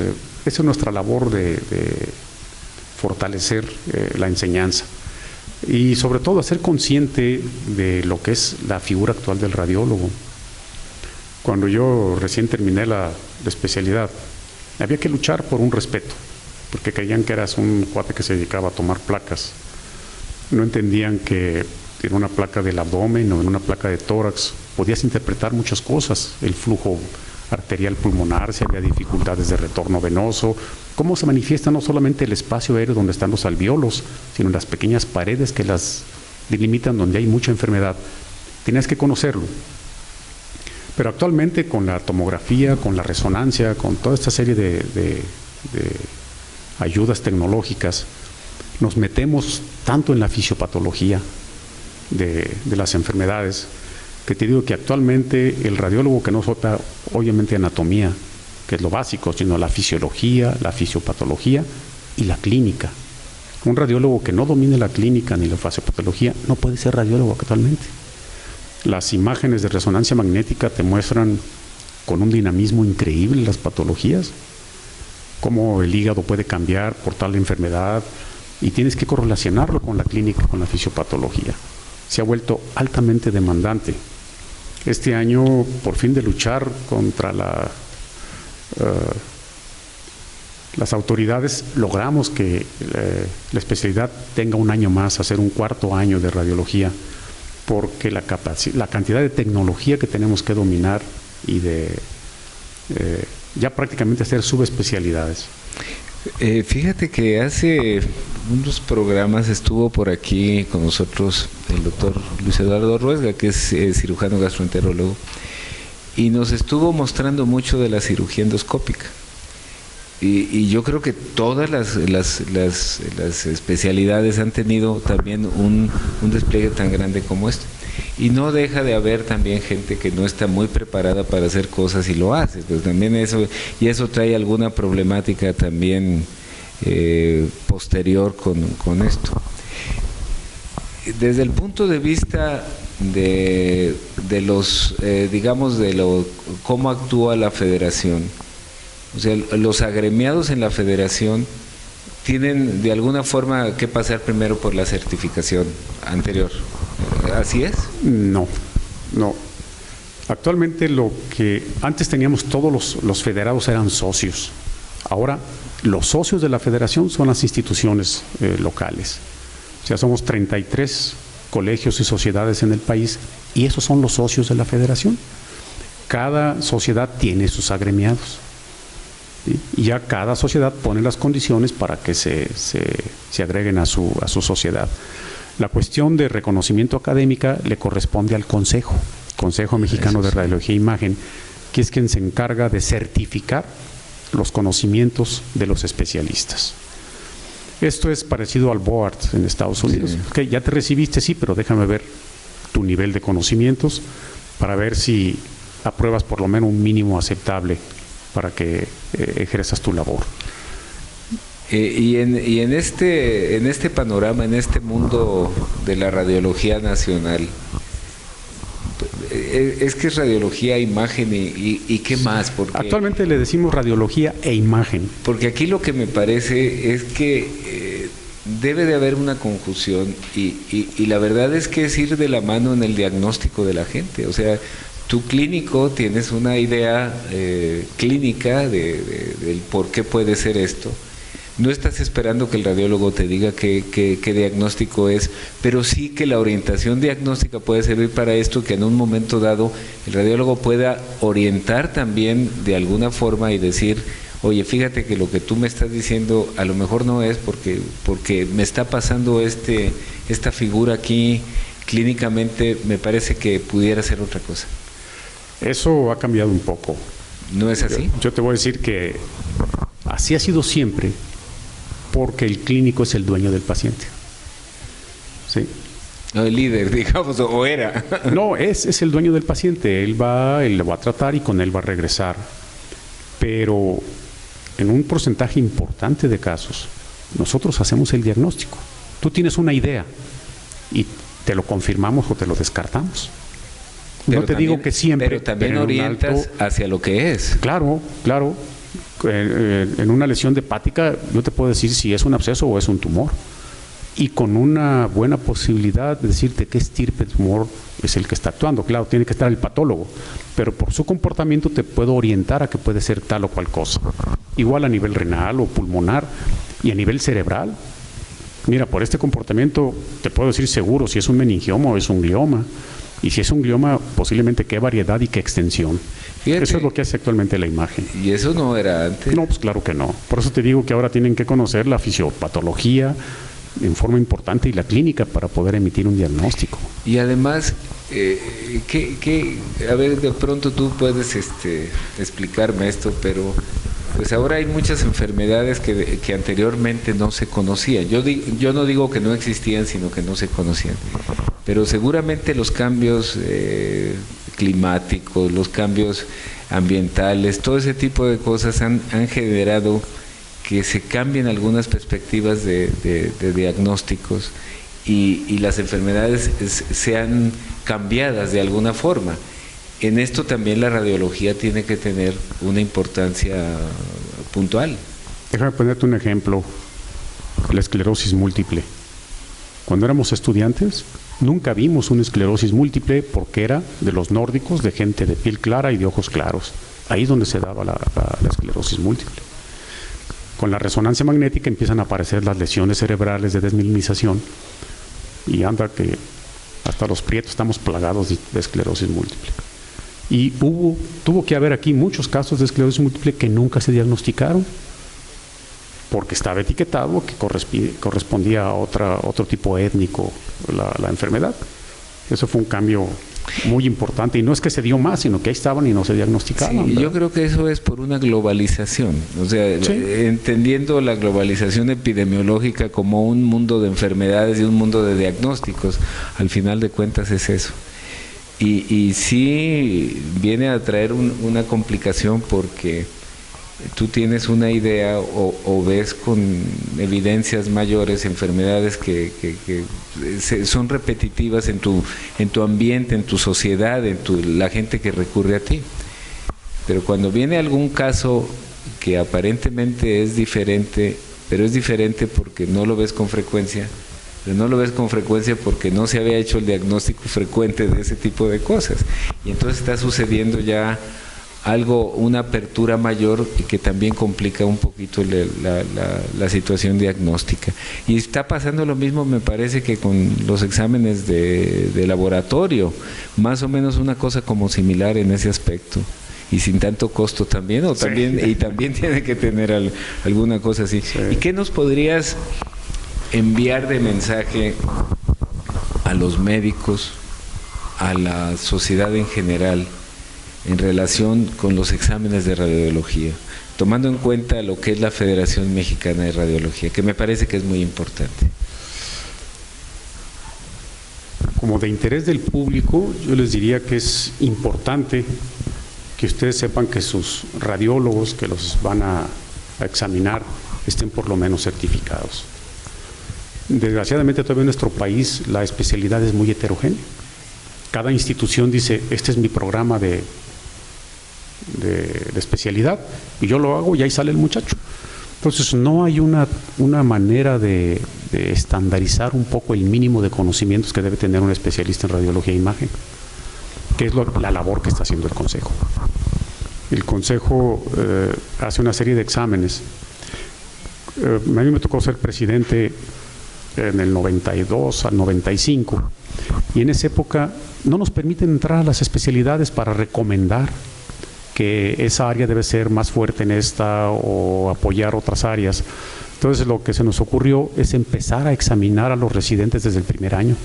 Esa es nuestra labor de fortalecer la enseñanza y sobre todo hacer consciente de lo que es la figura actual del radiólogo. Cuando yo recién terminé la especialidad, había que luchar por un respeto, porque creían que eras un cuate que se dedicaba a tomar placas. No entendían que en una placa del abdomen o en una placa de tórax podías interpretar muchas cosas, el flujo arterial pulmonar, si había dificultades de retorno venoso, cómo se manifiesta no solamente el espacio aéreo donde están los alvéolos, sino las pequeñas paredes que las delimitan donde hay mucha enfermedad. Tenías que conocerlo. Pero actualmente con la tomografía, con la resonancia, con toda esta serie de ayudas tecnológicas, nos metemos tanto en la fisiopatología de las enfermedades, que te digo que actualmente el radiólogo que no sepa obviamente anatomía, que es lo básico, sino la fisiología, la fisiopatología y la clínica. Un radiólogo que no domine la clínica ni la fisiopatología no puede ser radiólogo actualmente. Las imágenes de resonancia magnética te muestran con un dinamismo increíble las patologías, cómo el hígado puede cambiar por tal enfermedad, y tienes que correlacionarlo con la clínica, con la fisiopatología. Se ha vuelto altamente demandante. Este año, por fin de luchar contra las autoridades, logramos que la especialidad tenga un año más, hacer un cuarto año de radiología, porque la cantidad de tecnología que tenemos que dominar y de ya prácticamente hacer subespecialidades. Fíjate que hace unos programas estuvo por aquí con nosotros el doctor Luis Eduardo Ruesga, que es cirujano gastroenterólogo, y nos estuvo mostrando mucho de la cirugía endoscópica. Y yo creo que todas las especialidades han tenido también un despliegue tan grande como este. Y no deja de haber también gente que no está muy preparada para hacer cosas y lo hace. Pues también eso trae alguna problemática también posterior con esto. Desde el punto de vista de los, digamos, cómo actúa la federación, o sea, los agremiados en la federación tienen de alguna forma que pasar primero por la certificación anterior. ¿Así es? No. Actualmente lo que antes teníamos todos los federados eran socios. Ahora los socios de la federación son las instituciones locales. O sea, somos 33 colegios y sociedades en el país y esos son los socios de la federación. Cada sociedad tiene sus agremiados. ¿Sí? Y ya cada sociedad pone las condiciones para que se agreguen a su sociedad. La cuestión de reconocimiento académica le corresponde al Consejo Mexicano de Radiología e Imagen, que es quien se encarga de certificar los conocimientos de los especialistas. Esto es parecido al board en Estados Unidos. Sí. Okay, ya te recibiste, sí, pero déjame ver tu nivel de conocimientos para ver si apruebas por lo menos un mínimo aceptable para que ejerzas tu labor. Y en este panorama, en este mundo de la radiología nacional, es que es radiología, imagen y ¿qué más? Porque actualmente le decimos radiología e imagen. Porque aquí lo que me parece es que debe de haber una confusión y la verdad es que es ir de la mano en el diagnóstico de la gente. O sea, tú clínico tienes una idea clínica del por qué puede ser esto, No estás esperando que el radiólogo te diga qué diagnóstico es, pero sí que la orientación diagnóstica puede servir para esto, que en un momento dado el radiólogo pueda orientar también de alguna forma y decir, oye, fíjate que lo que tú me estás diciendo a lo mejor no es porque me está pasando esta figura aquí clínicamente, me parece que pudiera ser otra cosa. Eso ha cambiado un poco. ¿No es así? Yo te voy a decir que así ha sido siempre, porque el clínico es el dueño del paciente. ¿Sí? No, el líder, digamos, o era. No, es el dueño del paciente. Él le va a tratar y con él va a regresar. Pero en un porcentaje importante de casos, nosotros hacemos el diagnóstico. Tú tienes una idea y te lo confirmamos o te lo descartamos. Pero no te digo que siempre. Pero también orientas hacia lo que es. Claro, claro. En una lesión hepática yo te puedo decir si es un absceso o es un tumor. Y con una buena posibilidad de decirte qué estirpe de tumor es el que está actuando. Claro, tiene que estar el patólogo, pero por su comportamiento te puedo orientar a que puede ser tal o cual cosa. Igual a nivel renal o pulmonar y a nivel cerebral. Mira, por este comportamiento te puedo decir seguro si es un meningioma o es un glioma. Y si es un glioma, posiblemente qué variedad y qué extensión. Fíjate, eso es lo que hace actualmente la imagen. ¿Y eso no era antes? No, pues claro que no. Por eso te digo que ahora tienen que conocer la fisiopatología en forma importante y la clínica para poder emitir un diagnóstico. Y además, a ver, de pronto tú puedes explicarme esto, pero pues ahora hay muchas enfermedades que anteriormente no se conocían. Yo no digo que no existían, sino que no se conocían. Pero seguramente los cambios climáticos, los cambios ambientales, todo ese tipo de cosas han generado que se cambien algunas perspectivas de diagnósticos y las enfermedades sean cambiadas de alguna forma. En esto también la radiología tiene que tener una importancia puntual. Déjame ponerte un ejemplo, la esclerosis múltiple. Cuando éramos estudiantes, nunca vimos una esclerosis múltiple porque era de los nórdicos, de gente de piel clara y de ojos claros. Ahí es donde se daba la esclerosis múltiple. Con la resonancia magnética empiezan a aparecer las lesiones cerebrales de desmielinización y anda que hasta los prietos estamos plagados de esclerosis múltiple. Y tuvo que haber aquí muchos casos de esclerosis múltiple que nunca se diagnosticaron porque estaba etiquetado que correspondía a otro tipo étnico la enfermedad. Eso fue un cambio muy importante y no es que se dio más, sino que ahí estaban y no se diagnosticaban. Sí, yo creo que eso es por una globalización, o sea, sí, entendiendo la globalización epidemiológica como un mundo de enfermedades y un mundo de diagnósticos, al final de cuentas es eso. Y sí viene a traer una complicación porque tú tienes una idea o ves con evidencias mayores enfermedades que son repetitivas en tu ambiente, en tu sociedad, la gente que recurre a ti. Pero cuando viene algún caso que aparentemente es diferente, pero es diferente porque no lo ves con frecuencia, pero no lo ves con frecuencia porque no se había hecho el diagnóstico frecuente de ese tipo de cosas. Y entonces está sucediendo ya una apertura mayor y que también complica un poquito la situación diagnóstica. Y está pasando lo mismo, me parece, que con los exámenes de laboratorio, más o menos una cosa como similar en ese aspecto. Y sin tanto costo también, sí. Y también tiene que tener alguna cosa así. Sí. ¿Y qué nos podrías enviar de mensaje a los médicos, a la sociedad en general, en relación con los exámenes de radiología, tomando en cuenta lo que es la Federación Mexicana de Radiología, que me parece que es muy importante? Como de interés del público, yo les diría que es importante que ustedes sepan que sus radiólogos que los van a examinar estén por lo menos certificados. Desgraciadamente todavía en nuestro país la especialidad es muy heterogénea. Cada institución dice, este es mi programa de especialidad y yo lo hago y ahí sale el muchacho. Entonces no hay una manera de estandarizar un poco el mínimo de conocimientos que debe tener un especialista en radiología e imagen, que es la labor que está haciendo el Consejo. El Consejo hace una serie de exámenes. A mí me tocó ser presidente en el 92 al 95, y en esa época no nos permiten entrar a las especialidades para recomendar que esa área debe ser más fuerte en esta o apoyar otras áreas. Entonces lo que se nos ocurrió es empezar a examinar a los residentes desde el primer año.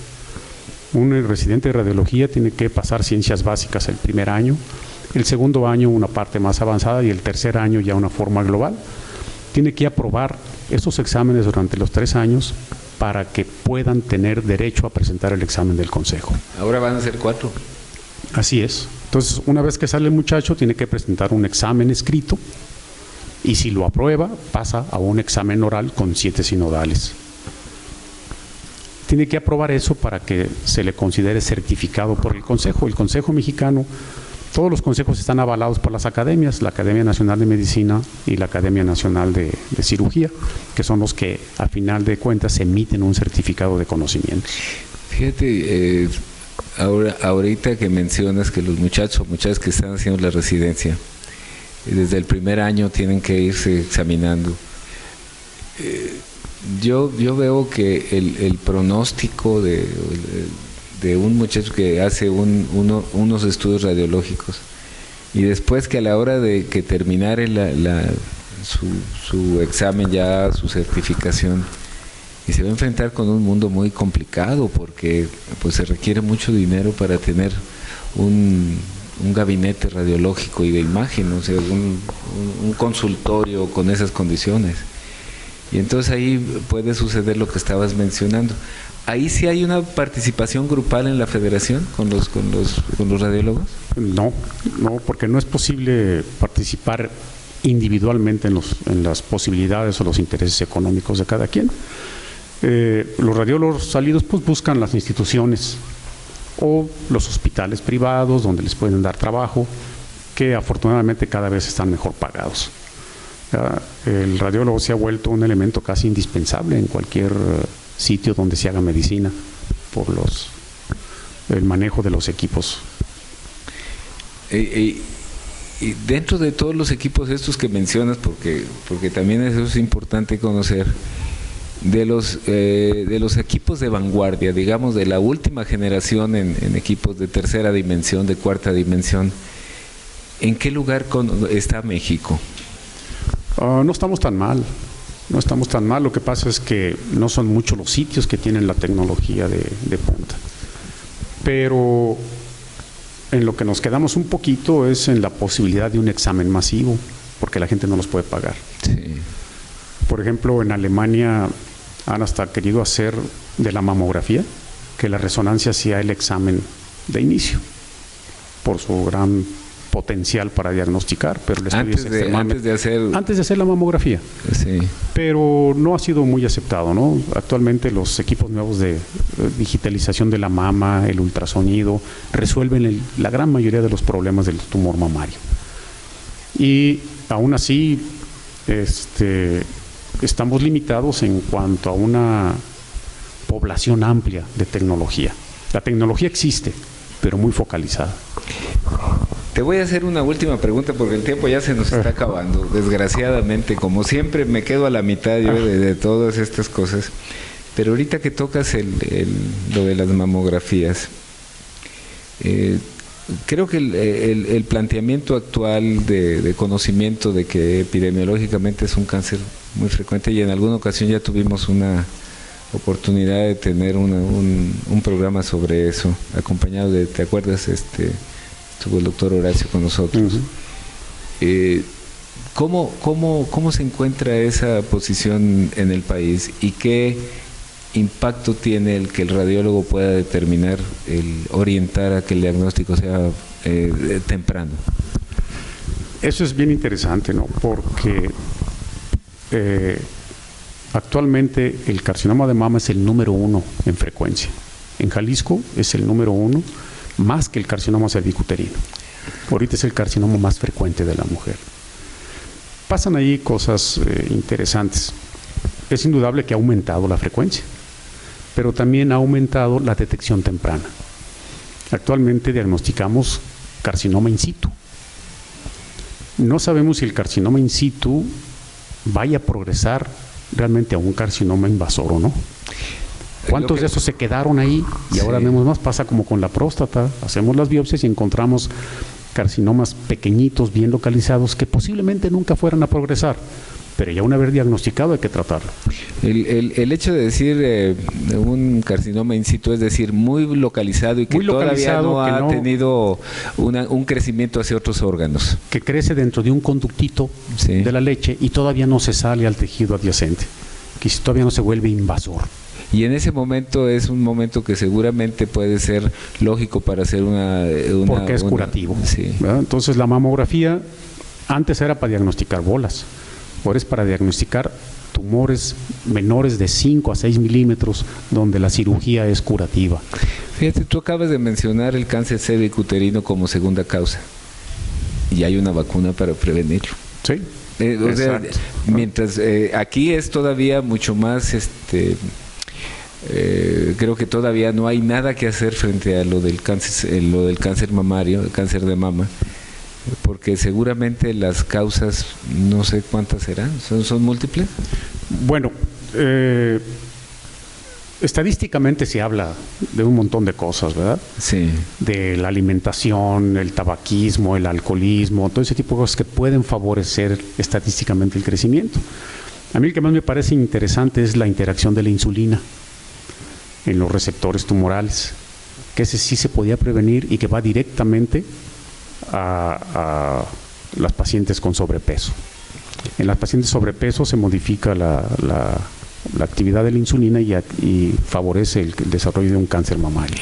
Un residente de radiología tiene que pasar ciencias básicas el primer año, el segundo año una parte más avanzada y el tercer año ya una forma global. Tiene que aprobar esos exámenes durante los 3 años para que puedan tener derecho a presentar el examen del consejo. Ahora van a ser 4. Así es. Entonces, una vez que sale el muchacho, tiene que presentar un examen escrito y si lo aprueba, pasa a un examen oral con 7 sinodales. Tiene que aprobar eso para que se le considere certificado por el Consejo. El Consejo Mexicano, todos los consejos están avalados por las academias, la Academia Nacional de Medicina y la Academia Nacional de Cirugía, que son los que a final de cuentas emiten un certificado de conocimiento. Fíjate, ahorita que mencionas que los muchachos o muchachas que están haciendo la residencia, desde el primer año tienen que irse examinando. Yo veo que el pronóstico de un muchacho que hace unos estudios radiológicos y después que a la hora de que terminare su examen, ya su certificación, y se va a enfrentar con un mundo muy complicado porque pues se requiere mucho dinero para tener un gabinete radiológico y de imagen, o sea, un consultorio con esas condiciones. Y entonces ahí puede suceder lo que estabas mencionando. ¿Ahí sí hay una participación grupal en la federación con los radiólogos? No, porque no es posible participar individualmente en las posibilidades o los intereses económicos de cada quien. Los radiólogos salidos pues buscan las instituciones o los hospitales privados donde les pueden dar trabajo, que afortunadamente cada vez están mejor pagados. El radiólogo se ha vuelto un elemento casi indispensable en cualquier sitio donde se haga medicina por el manejo de los equipos. Y dentro de todos los equipos estos que mencionas, porque también eso es importante conocer, de los equipos de vanguardia, digamos de la última generación en equipos de tercera dimensión, de cuarta dimensión, ¿en qué lugar está México? No estamos tan mal, lo que pasa es que no son muchos los sitios que tienen la tecnología de punta, pero en lo que nos quedamos un poquito es en la posibilidad de un examen masivo, porque la gente no los puede pagar. Sí. Por ejemplo, en Alemania han hasta querido hacer de la mamografía, que la resonancia sea el examen de inicio, por su gran potencial para diagnosticar, pero el estudio antes de hacer la mamografía. Sí. Pero no ha sido muy aceptado, ¿no? Actualmente los equipos nuevos de digitalización de la mama, el ultrasonido, resuelven la gran mayoría de los problemas del tumor mamario. Y aún así, estamos limitados en cuanto a una población amplia de tecnología. La tecnología existe, pero muy focalizada. Te voy a hacer una última pregunta porque el tiempo ya se nos está acabando, desgraciadamente. Como siempre me quedo a la mitad yo de todas estas cosas. Pero ahorita que tocas lo de las mamografías, creo que el planteamiento actual de conocimiento de que epidemiológicamente es un cáncer muy frecuente, y en alguna ocasión ya tuvimos una oportunidad de tener un programa sobre eso, acompañado de, ¿te acuerdas? Estuvo el doctor Horacio con nosotros. Uh-huh. ¿Cómo se encuentra esa posición en el país y qué impacto tiene el que el radiólogo pueda determinar, orientar a que el diagnóstico sea temprano? Eso es bien interesante, ¿no? Porque actualmente el carcinoma de mama es el número 1 en frecuencia. En Jalisco es el número 1, más que el carcinoma cervicuterino. Ahorita es el carcinoma más frecuente de la mujer. Pasan ahí cosas interesantes. Es indudable que ha aumentado la frecuencia, pero también ha aumentado la detección temprana. Actualmente diagnosticamos carcinoma in situ. No sabemos si el carcinoma in situ vaya a progresar realmente a un carcinoma invasor o no. ¿Cuántos de esos se quedaron ahí? Y ahora vemos más, pasa como con la próstata, hacemos las biopsias y encontramos carcinomas pequeñitos, bien localizados, que posiblemente nunca fueran a progresar, pero ya una vez diagnosticado hay que tratarlo. El hecho de decir un carcinoma in situ, es decir, muy localizado y que todavía no ha tenido un crecimiento hacia otros órganos. Que crece dentro de un conductito de la leche y todavía no se sale al tejido adyacente, que todavía no se vuelve invasor. Y en ese momento es un momento que seguramente puede ser lógico para hacer porque es curativo. Sí. Entonces la mamografía antes era para diagnosticar bolas, ahora es para diagnosticar tumores menores de 5 a 6 milímetros, donde la cirugía es curativa. Fíjate, tú acabas de mencionar el cáncer cérvico-uterino como segunda causa, y hay una vacuna para prevenirlo. Sí. O sea, mientras aquí es todavía mucho más creo que todavía no hay nada que hacer frente a lo del cáncer mamario, el cáncer de mama, porque seguramente las causas, no sé cuántas serán, ¿son múltiples? Bueno, estadísticamente se habla de un montón de cosas, ¿verdad? Sí. De la alimentación, el tabaquismo, el alcoholismo, todo ese tipo de cosas que pueden favorecer estadísticamente el crecimiento. A mí el que más me parece interesante es la interacción de la insulina en los receptores tumorales, que ese sí se podía prevenir y que va directamente a las pacientes con sobrepeso. En las pacientes sobrepeso se modifica la actividad de la insulina y favorece el desarrollo de un cáncer mamario.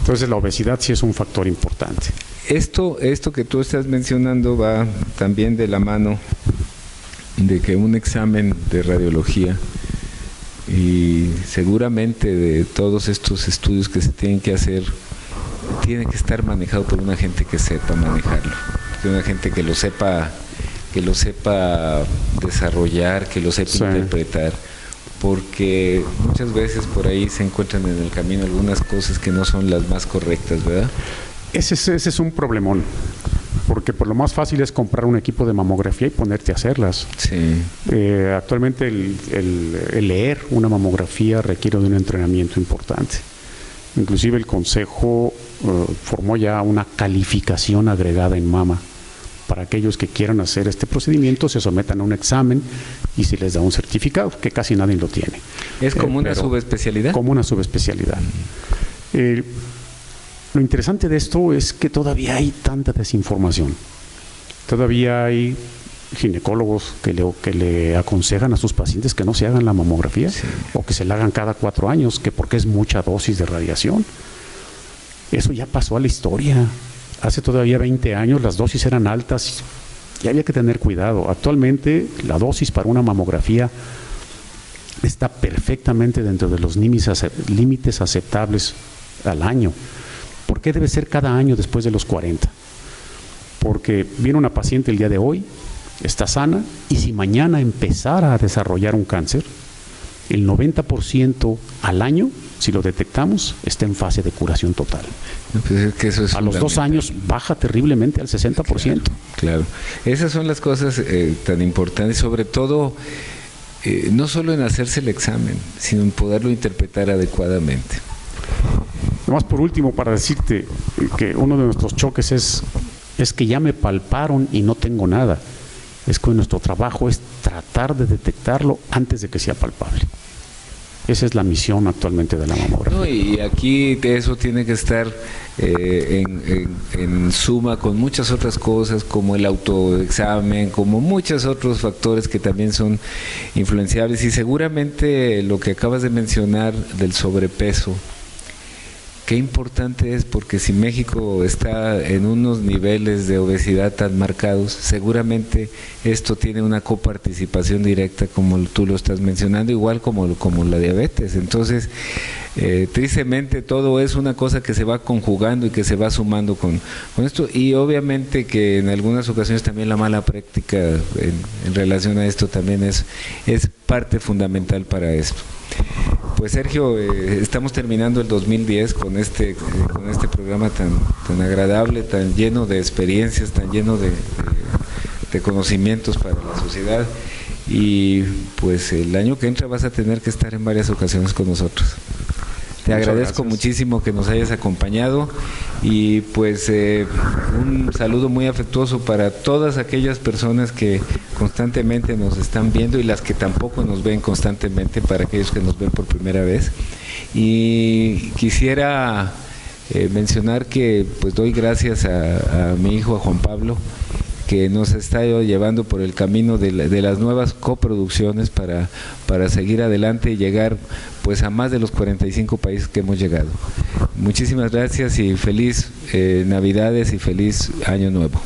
Entonces la obesidad sí es un factor importante. Esto que tú estás mencionando va también de la mano de que un examen de radiología y seguramente de todos estos estudios que se tienen que hacer, tiene que estar manejado por una gente que sepa manejarlo, una gente que lo sepa desarrollar, que lo sepa interpretar, porque muchas veces por ahí se encuentran en el camino algunas cosas que no son las más correctas, ¿verdad? Ese es un problemón, porque por lo más fácil es comprar un equipo de mamografía y ponerte a hacerlas. Sí. Actualmente el leer una mamografía requiere de un entrenamiento importante. Inclusive el Consejo formó ya una calificación agregada en mama. Para aquellos que quieran hacer este procedimiento, se sometan a un examen y se les da un certificado, que casi nadie lo tiene. ¿Es como una subespecialidad? Como una subespecialidad. Lo interesante de esto es que todavía hay tanta desinformación. Todavía hay ginecólogos que le aconsejan a sus pacientes que no se hagan la mamografía, o que se la hagan cada 4 años, que porque es mucha dosis de radiación. Eso ya pasó a la historia. Hace todavía 20 años las dosis eran altas y había que tener cuidado. Actualmente la dosis para una mamografía está perfectamente dentro de los límites aceptables al año. ¿Por qué debe ser cada año después de los 40? Porque viene una paciente el día de hoy, está sana, y si mañana empezara a desarrollar un cáncer, el 90% al año, si lo detectamos, está en fase de curación total. Pues es que eso es a los 2 años baja terriblemente al 60%. Claro. Esas son las cosas tan importantes, sobre todo no solo en hacerse el examen, sino en poderlo interpretar adecuadamente. Además, por último, para decirte que uno de nuestros choques es que ya me palparon y no tengo nada. Es que nuestro trabajo es tratar de detectarlo antes de que sea palpable. Esa es la misión actualmente de la mamografía. No, y aquí eso tiene que estar en suma con muchas otras cosas, como el autoexamen, como muchos otros factores que también son influenciables. Y seguramente lo que acabas de mencionar del sobrepeso, qué importante es, porque si México está en unos niveles de obesidad tan marcados, seguramente esto tiene una coparticipación directa, como tú lo estás mencionando, igual como la diabetes. Entonces, tristemente todo es una cosa que se va conjugando y que se va sumando con esto, y obviamente que en algunas ocasiones también la mala práctica en relación a esto también es parte fundamental para esto. Pues Sergio, estamos terminando el 2010 con este programa tan agradable, tan lleno de experiencias, tan lleno de conocimientos para la sociedad, y pues el año que entra vas a tener que estar en varias ocasiones con nosotros. Te agradezco muchísimo que nos hayas acompañado y pues un saludo muy afectuoso para todas aquellas personas que constantemente nos están viendo y las que tampoco nos ven constantemente, para aquellos que nos ven por primera vez. Y quisiera mencionar que pues doy gracias a mi hijo, a Juan Pablo, que nos está llevando por el camino de las nuevas coproducciones para seguir adelante y llegar pues a más de los 45 países que hemos llegado. Muchísimas gracias y feliz Navidades y feliz Año Nuevo.